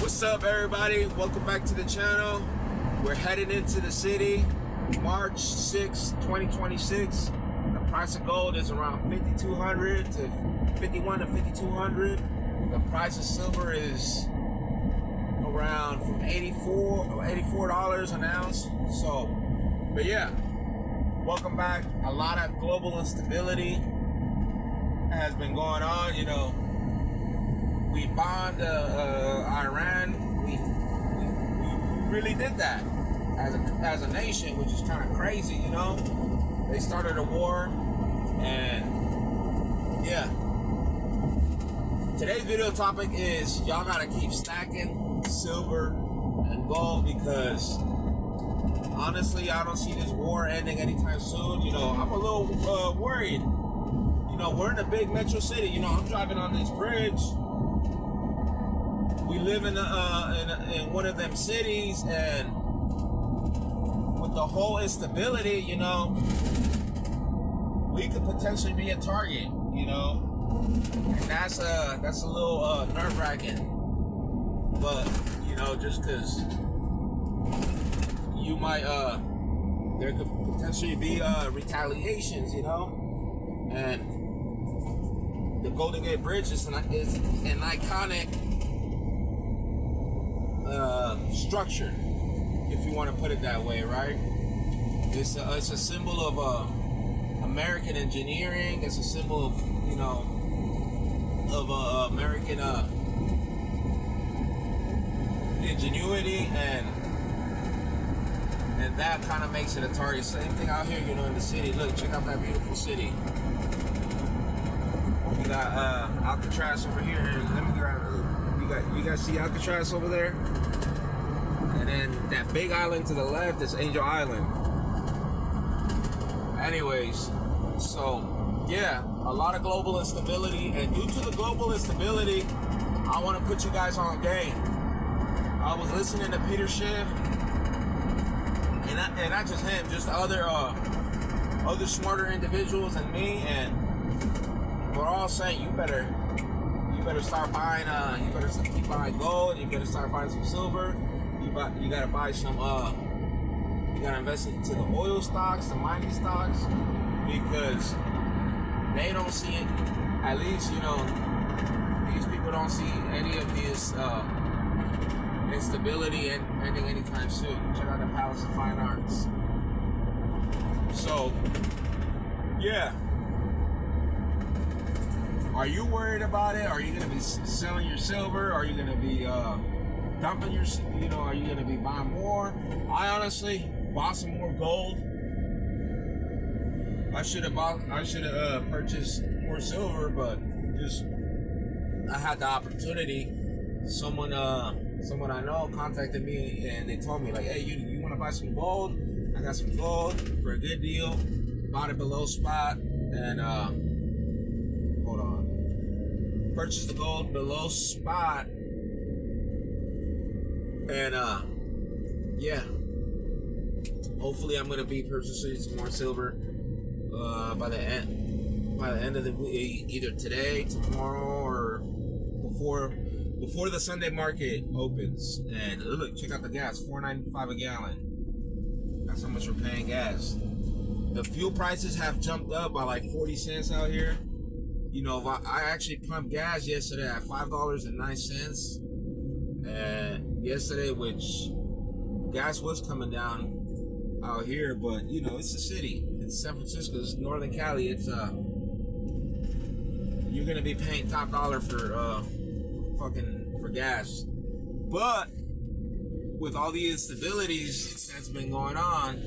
What's up, everybody? Welcome back to the channel. We're heading into the city, March 6, 2026. The price of gold is around 5,200 to 51 to 5,200. The price of silver is around from $84 an ounce. So, but yeah, welcome back. A lot of global instability has been going on. You know, we bombed Iran. We really did that as a nation, which is kind of crazy. You know, they started a war, and yeah. Today's video topic is y'all gotta keep stacking silver and gold, because honestly, I don't see this war ending anytime soon. You know, I'm a little worried. You know, we're in a big metro city. You know, I'm driving on this bridge. We live in one of them cities, and with the whole instability, you know, we could potentially be a target. You know, and that's a little nerve-wracking. But you know, just because you might there could potentially be retaliations. You know, and the Golden Gate Bridge is an iconic structure, if you want to put it that way, right? It's a symbol of American engineering. It's a symbol of, you know, of American ingenuity, and that kind of makes it a target. Same thing out here, you know, in the city. Look, check out that beautiful city. We got Alcatraz over here. Let me grab it. You guys see Alcatraz over there? And then that big island to the left is Angel Island. Anyways, so yeah, a lot of global instability, and due to the global instability, I want to put you guys on game. I was listening to Peter Schiff, and not just him, just other smarter individuals than me, and we're all saying you better start buying. You better keep buying gold. You better start buying some silver. You gotta buy some. You gotta invest into the oil stocks, the mining stocks, because they don't see it. At least, you know, these people don't see any of this instability ending anytime soon. Check out the Palace of Fine Arts. So, yeah. Are you worried about it? Are you going to be selling your silver? Are you going to be dumping your, you know, are you going to be buying more? I honestly bought some more gold. I should have purchased more silver, but just I had the opportunity. Someone I know contacted me, and they told me, like, hey, you want to buy some gold? I got some gold for a good deal. Bought it below spot, and hold on. Purchased the gold below spot, and yeah. Hopefully, I'm gonna be purchasing some more silver by the end of the week, either today, tomorrow, or before the Sunday market opens. And look, check out the gas, $4.95 a gallon. That's how much we're paying gas. The fuel prices have jumped up by like 40 cents out here. You know, I actually pumped gas yesterday at $5.09. And yesterday, which gas was coming down out here, but you know, it's a city. It's San Francisco, it's Northern Cali. It's you're gonna be paying top dollar for gas. But with all the instabilities that's been going on,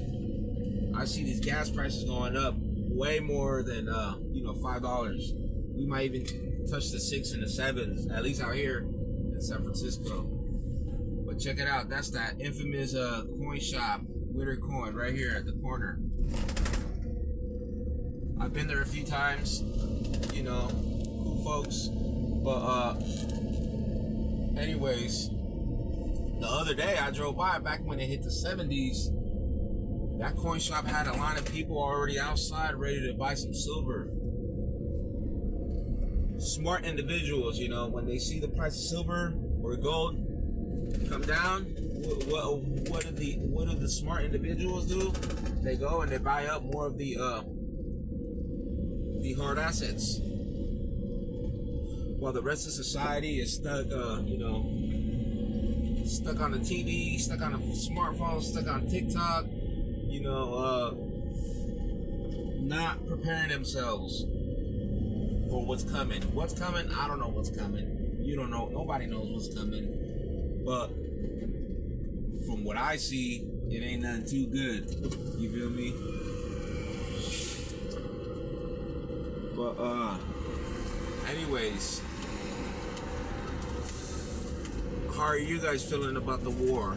I see these gas prices going up way more than you know, $5. We might even touch the 6 and the 7s, at least out here in San Francisco. But check it out. That's that infamous coin shop, Witter Coin, right here at the corner. I've been there a few times. You know, cool folks. But anyways, the other day I drove by, back when it hit the 70s. That coin shop had a line of people already outside ready to buy some silver. Smart individuals, you know, when they see the price of silver or gold come down, what do the smart individuals do? They go and they buy up more of the hard assets, while the rest of society is stuck, stuck on the TV, stuck on a smartphone, stuck on TikTok, not preparing themselves for what's coming. What's coming? I don't know what's coming. You don't know. Nobody knows what's coming. But from what I see, it ain't nothing too good. You feel me? But anyways, how are you guys feeling about the war?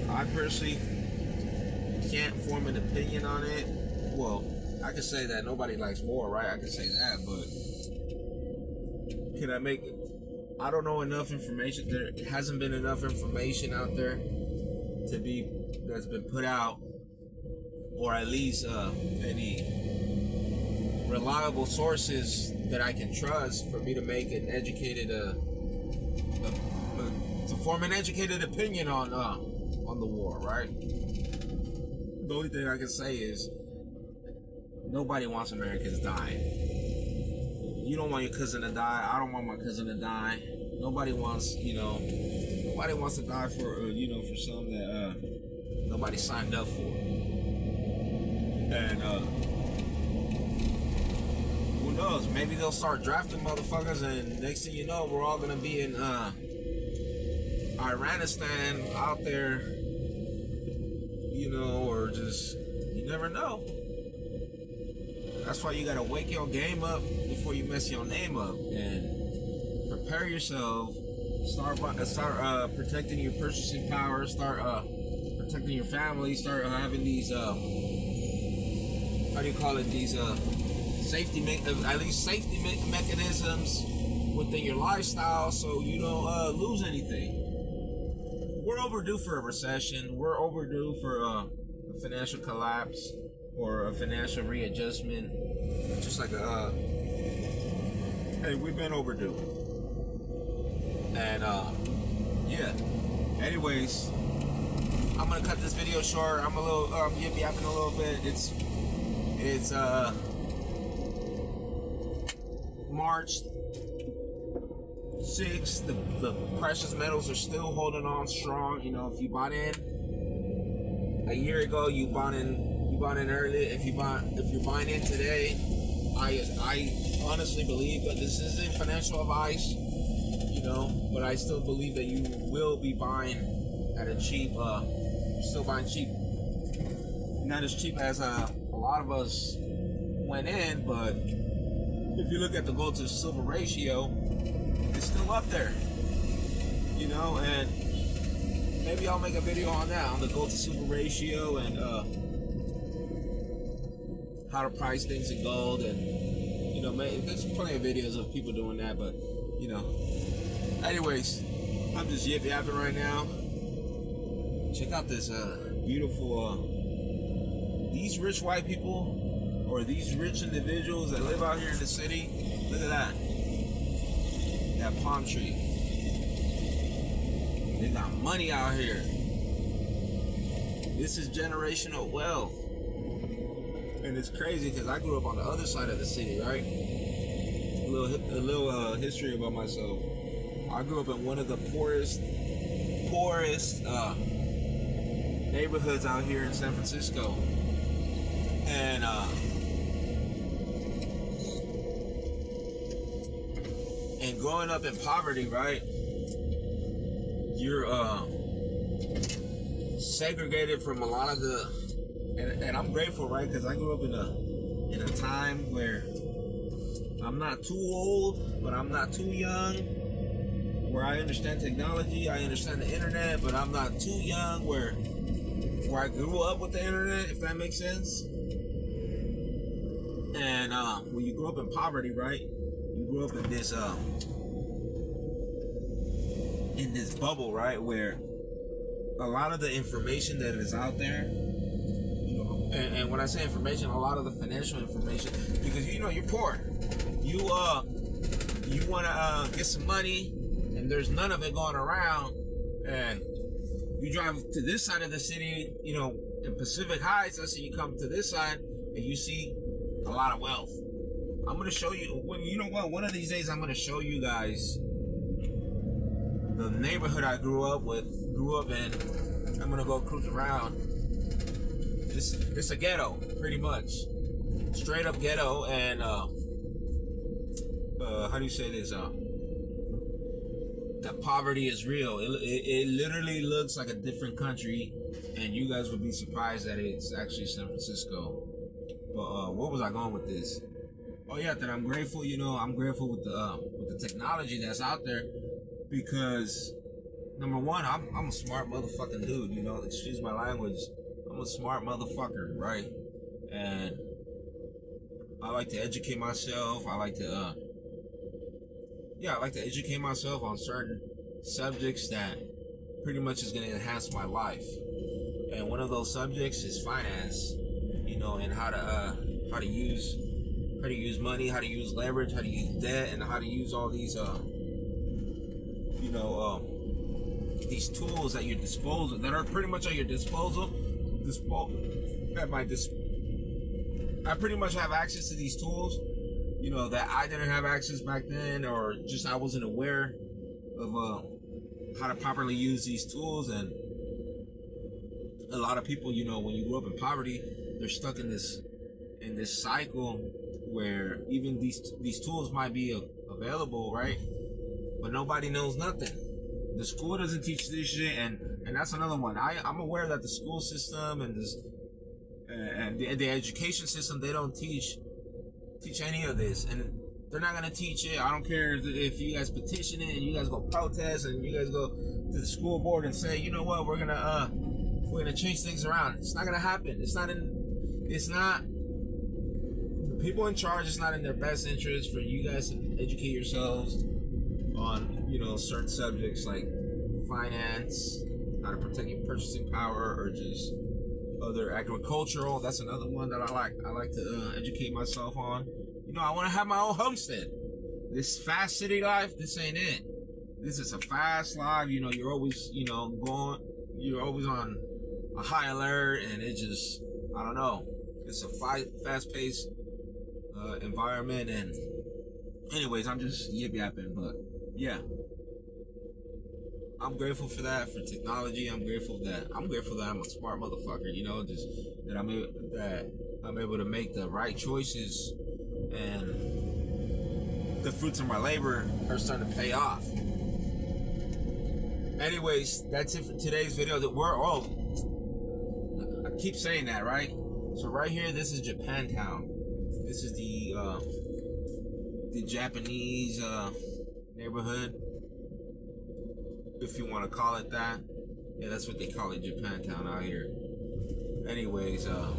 I personally can't form an opinion on it. Well, I can say that nobody likes war, right? I can say that, but can I make it? I don't know enough information. There hasn't been enough information out there that's been put out, or at least any reliable sources that I can trust for me to make an educated, to form an educated opinion on the war, right? The only thing I can say is nobody wants Americans dying. You don't want your cousin to die. I don't want my cousin to die. Nobody wants to die for for something that nobody signed up for. And who knows? Maybe they'll start drafting motherfuckers, and next thing you know, we're all gonna be in Iranistan out there, or just, you never know. That's why you gotta wake your game up before you mess your name up, and prepare yourself. Start protecting your purchasing power. Start protecting your family. Start having these These safety mechanisms within your lifestyle, so you don't lose anything. We're overdue for a recession. We're overdue for a financial collapse or a financial readjustment. Just like hey, we've been overdue. And yeah. Anyways, I'm gonna cut this video short. I'm a little yippee-yapping a little bit. It's March 6th. The precious metals are still holding on strong. If you bought in a year ago, you bought in early. If you're buying in today, I honestly believe that this isn't financial advice, but I still believe that you will be buying at a cheap, still buying cheap. Not as cheap as a lot of us went in, but if you look at the gold to silver ratio, it's still up there, and maybe I'll make a video on that, on the gold to silver ratio, and how to price things in gold, and there's plenty of videos of people doing that, but anyways, I'm just yapping right now. Check out this beautiful these rich white people, or these rich individuals that live out here in the city. Look at that palm tree. They got money out here. This is generational wealth. And it's crazy because I grew up on the other side of the city, right? A little history about myself. I grew up in one of the poorest neighborhoods out here in San Francisco, and growing up in poverty, right? You're segregated from a lot of the, and I'm grateful, right? Because I grew up in a time where I'm not too old, but I'm not too young. Where I understand technology, I understand the internet, but I'm not too young. Where I grew up with the internet, if that makes sense. And when you grow up in poverty, right? You grew up in this bubble, right? Where a lot of the information that is out there, and when I say information, a lot of the financial information, because you're poor, you want to get some money, and there's none of it going around. And you drive to this side of the city, you know, in Pacific Heights, let's say you come to this side and you see a lot of wealth. I'm gonna show you, you know what, one of these days I'm gonna show you guys the neighborhood I grew up in. I'm gonna go cruise around. It's a ghetto, pretty much. Straight up ghetto, and how do you say this? That poverty is real. It literally looks like a different country, and you guys would be surprised that it's actually San Francisco. But where was I going with this? Oh yeah, that I'm grateful. You know, I'm grateful with the technology that's out there, because number one, I'm a smart motherfucking dude. You know, excuse my language. I'm a smart motherfucker, right? And I like to educate myself. I like to educate myself on certain subjects that pretty much is going to enhance my life. And one of those subjects is finance, you know, and how to use money, how to use leverage, how to use debt, and how to use all these these tools at your disposal that are pretty much at your disposal. I pretty much have access to these tools, you know, that I didn't have access back then, or just I wasn't aware of how to properly use these tools. And a lot of people, you know, when you grow up in poverty, they're stuck in this cycle where even these tools might be available, right? But nobody knows nothing. The school doesn't teach this shit, and that's another one. I'm aware that the school system and the education system, they don't teach any of this, and they're not gonna teach it. I don't care if you guys petition it and you guys go protest and you guys go to the school board and say, you know what, we're gonna change things around. It's not gonna happen. It's not the people in charge. It's not in their best interest for you guys to educate yourselves on, you know, certain subjects like finance, how to protect your purchasing power, or just other agricultural. That's another one that I like to educate myself on. You know, I want to have my own homestead. This fast city life, this ain't it. This is a fast life. You know, you're always, you know, you're always on a high alert, and it just, I don't know. It's a fast-paced environment, and anyways, I'm just yip-yapping, but yeah. I'm grateful for that, for technology. I'm grateful that I'm a smart motherfucker, you know, just that I'm able to make the right choices, and the fruits of my labor are starting to pay off. Anyways, that's it for today's video. I keep saying that, right? So right here, this is Japantown. This is the Japanese neighborhood, if you want to call it that. Yeah, that's what they call it, Japantown out here. Anyways, I'll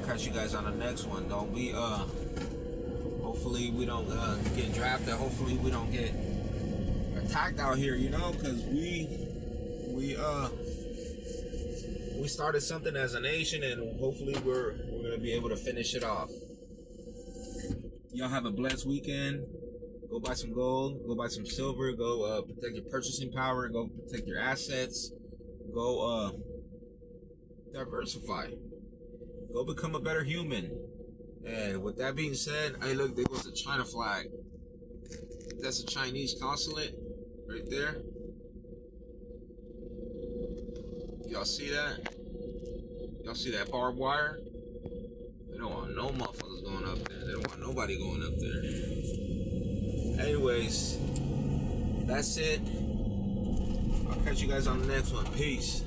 catch you guys on the next one. Don't be hopefully we don't get drafted. Hopefully we don't get attacked out here, you know, because we started something as a nation, and hopefully we're gonna be able to finish it off. Y'all have a blessed weekend. Go buy some gold, go buy some silver, go protect your purchasing power, go protect your assets, go diversify, go become a better human. And with that being said, hey, look, there goes the China flag. That's a Chinese consulate right there. Y'all see that? Y'all see that barbed wire? They don't want no motherfuckers going up there. They don't want nobody going up there. Anyways, that's it. I'll catch you guys on the next one. Peace.